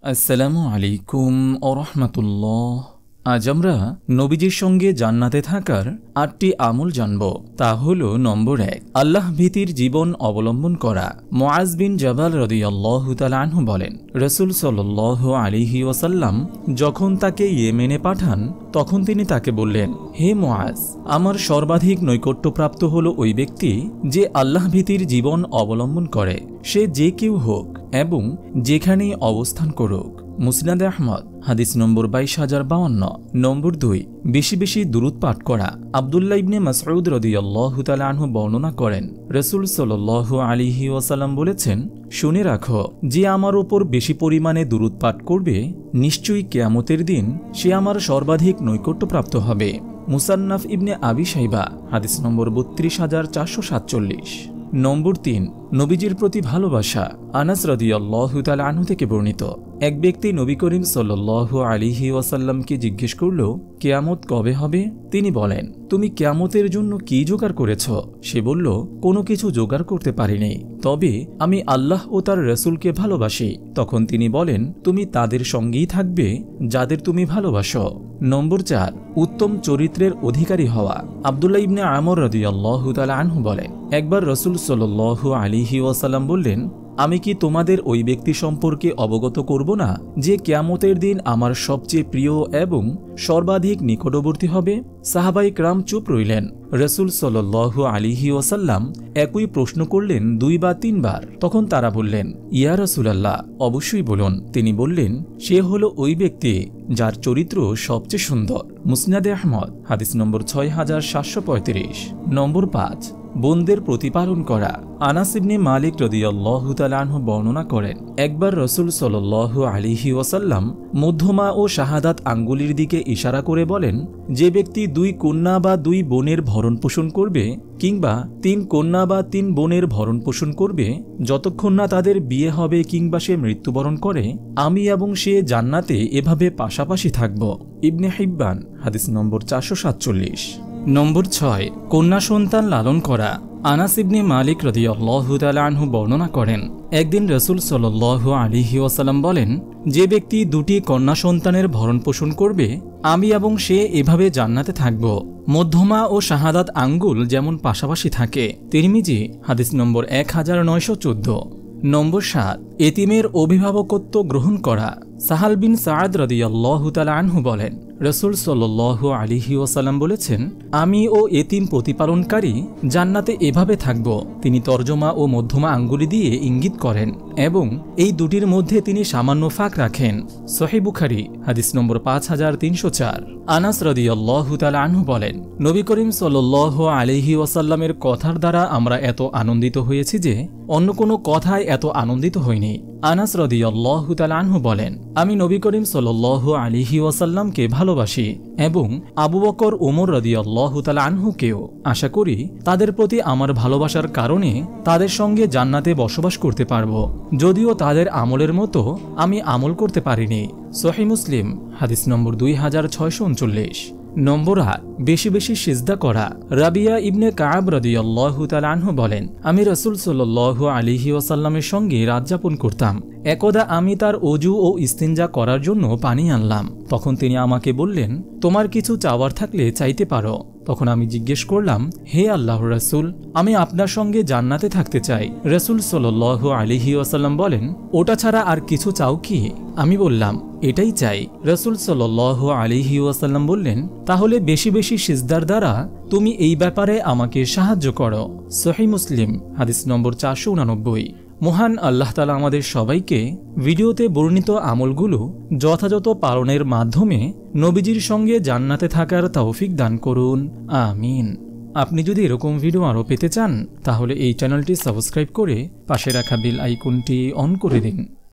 আসসালামু আলাইকুম ওয়া রাহমাতুল্লাহ। আজ আমরা নবীজির সঙ্গে জান্নাতে থাকার ৮টি আমল জানব। তা হলো নম্বর ১, আল্লাহ ভীতির জীবন অবলম্বন করা। মুআজ বিন জাবাল রাদিয়াল্লাহু তাআলা আনহু বলেন, রাসূল সাল্লাল্লাহু আলাইহি ওয়াসাল্লাম যখন তাকে ইয়েমেনে পাঠান তখন তিনি তাকে বললেন, হে মুআজ, আমার সর্বাধিক নৈকট্যপ্রাপ্ত হলো ওই ব্যক্তি যে আল্লাহ ভীতির জীবন অবলম্বন করে, সে যে কেউ হোক এবং যেখানেই অবস্থান করুক। মুসনাদে আহমদ, হাদিস নম্বর ২২,০৫২। নম্বর ২, বেশি বেশি দুরূদ পাঠ করা। আব্দুল্লাহ ইবনে মাসউদ রাদিয়াল্লাহু তাআলা আনহু বর্ণনা করেন, রাসূল সাল্লাল্লাহু আলাইহি ওয়াসাল্লাম বলেছেন, শুনে রাখো, যে আমার উপর বেশি পরিমাণে দুরূদ পাঠ করবে নিশ্চয়ই কিয়ামতের দিন সে আমার সর্বাধিক নৈকট্যপ্রাপ্ত হবে। মুসান্নাফ ইবনে আবি শাইবা, হাদিস নম্বর ৩২,৪৪৭। নম্বর ৩, নবীজির প্রতি ভালোবাসা। আনাস রাদিয়াল্লাহু তাআলা আনহু থেকে বর্ণিত, এক ব্যক্তি নবী করিম সাল্লাল্লাহু আলাইহি ওয়াসাল্লামকে জিজ্ঞেস করল, কিয়ামত কবে হবে? তিনি বলেন, তুমি কিয়ামতের জন্য কি জোগাড় করেছ? সে বলল, কোনো কিছু জোগাড় করতে পারিনি, তবে আমি আল্লাহ ও তার রাসূলকে ভালোবাসি। তখন তিনি বলেন, তুমি তাদের সঙ্গেই থাকবে যাদের তুমি ভালোবাসো। নম্বর ৪, উত্তম চরিত্রের অধিকারী হওয়া। আব্দুল্লাহ ইবনে আমর রাদিয়াল্লাহু তাআলা আনহু বলেন, একবার রাসূল সাল্লাল্লাহু আলাইহি ওয়াসাল্লাম বললেন, আমি কি তোমাদের ওই ব্যক্তি সম্পর্কে অবগত করব না যে কিয়ামতের দিন আমার সবচেয়ে প্রিয় এবং সর্বাধিক নিকটবর্তী হবে? সাহাবায়ে কেরাম চুপ রইলেন। রাসূল সাল্লাল্লাহু আলাইহি ওয়াসাল্লাম একই প্রশ্ন করলেন ২ বা ৩ বার। তখন তারা বললেন, ইয়া রাসূলুল্লাহ, অবশ্যই বলুন। তিনি বললেন, সে হলো ওই ব্যক্তি যার চরিত্র সবচেয়ে সুন্দর। মুসনাদে আহমদ, হাদিস নম্বর ৬,৭৩৫। নম্বর ৫, বোনদের প্রতিপালন করা। আনাস ইবনে মালিক রাদিয়াল্লাহু তাআলা আনহু বর্ণনা করেন, একবার রাসূল সাল্লাল্লাহু আলাইহি ওয়াসাল্লাম মধ্যমা ও শাহাদাত আঙ্গুলির দিকে ইশারা করে বলেন, যে ব্যক্তি ২ কন্যা বা ২ বোনের ভরণপোষণ করবে কিংবা ৩ কন্যা বা ৩ বোনের ভরণপোষণ করবে যতক্ষণ না তাদের বিয়ে হবে কিংবা সে মৃত্যুবরণ করে, আমি এবং সে জান্নাতে এভাবে পাশাপাশি থাকব। ইবনে হিব্বান, হাদিস নম্বর ৪৪৭। নম্বর ৬, কন্যা সন্তান লালন করা। আনাস ইবনে মালিক রাদিয়াল্লাহু তাআলা আনহু বর্ণনা করেন, একদিন রাসূল সাল্লাল্লাহু আলাইহি ওয়াসাল্লাম বলেন, যে ব্যক্তি ২টি কন্যা সন্তানের ভরণপোষণ করবে আমি এবং সে এভাবে জান্নাতে থাকব, মধ্যমা ও শাহাদাত আঙ্গুল যেমন পাশাপাশি থাকে। তিরমিজি, হাদিস নম্বর ১৯১৪। নম্বর ৭, এতিমের অভিভাবকত্ব গ্রহণ করা। সাহাল বিন সাআদ রাদিয়াল্লাহু তাআলা আনহু বলেন, রাসূল সাল্লাল্লাহু আলাইহি ওয়াসাল্লাম বলেছেন, আমি ও এতিম প্রতিপালনকারী জান্নাতে এভাবে থাকব। তিনি তর্জমা ও মধ্যমা আঙ্গুলি দিয়ে ইঙ্গিত করেন এবং এই দুটির মধ্যে তিনি সামান্য ফাঁক রাখেন। সহিহ বুখারী, হাদিস নম্বর ৫৩০৪। আনাস রাদিয়াল্লাহু তাআলা আনহু বলেন, নবী করিম সাল্লাল্লাহু আলাইহি ওয়াসাল্লামের কথার দ্বারা আমরা এত আনন্দিত হয়েছি যে অন্য কোনো কথায় এত আনন্দিত হইনি। আনাস রাদিয়াল্লাহু তাআলা আনহু বলেন, আমি নবী করিম সাল্লাল্লাহু আলাইহি ওয়াসাল্লামকে ভালোবাসি এবং আবু বকর, ওমর রাদিয়াল্লাহু তাআলা আনহুকেও। আশা করি তাদের প্রতি আমার ভালোবাসার কারণে তাদের সঙ্গে জান্নাতে বসবাস করতে পারব, যদিও তাদের আমলের মতো আমি আমল করতে পারিনি। সহিহ মুসলিম, হাদিস নম্বর ২৬৩৯। নম্বর ৮, বেশি বেশি সিজদা করা। রাবিয়া ইবনে কাব রাদিয়াল্লাহু তাআলা আনহু বলেন, আমি রাসূল সাল্লাল্লাহু আলাইহি ওয়াসাল্লামের সঙ্গে রাত যাপন করতাম। একদা আমি তার ওযু ও ইস্তিনজা করার জন্য পানি আনলাম। তখন তিনি আমাকে বললেন, তোমার কিছু চাওয়ার থাকলে চাইতে পারো। তখন আমি জিজ্ঞেস করলাম, হে আল্লাহর রাসূল, আমি আপনার সঙ্গে জান্নাতে থাকতে চাই। রাসূল সাল্লাল্লাহু আলাইহি ওয়াসাল্লাম বলেন, ওটা ছাড়া আর কিছু চাও কি? আমি বললাম, এটাই চাই। রাসূল সাল্লাল্লাহু আলাইহি ওয়াসাল্লাম বললেন, তাহলে বেশি বেশি সিজদার দ্বারা তুমি এই ব্যাপারে আমাকে সাহায্য করো। সহিহ মুসলিম, হাদিস নম্বর ৪৮৯। মহান আল্লাহ তাআলা আমাদের সবাইকে ভিডিওতে বর্ণিত আমলগুলো যথাযথ পালনের মাধ্যমে নবীজির সঙ্গে জান্নাতে থাকার তৌফিক দান করুন, আমিন। আপনি যদি এরকম ভিডিও আরও পেতে চান তাহলে এই চ্যানেলটি সাবস্ক্রাইব করে পাশে রাখা বেল আইকনটি অন করে দিন।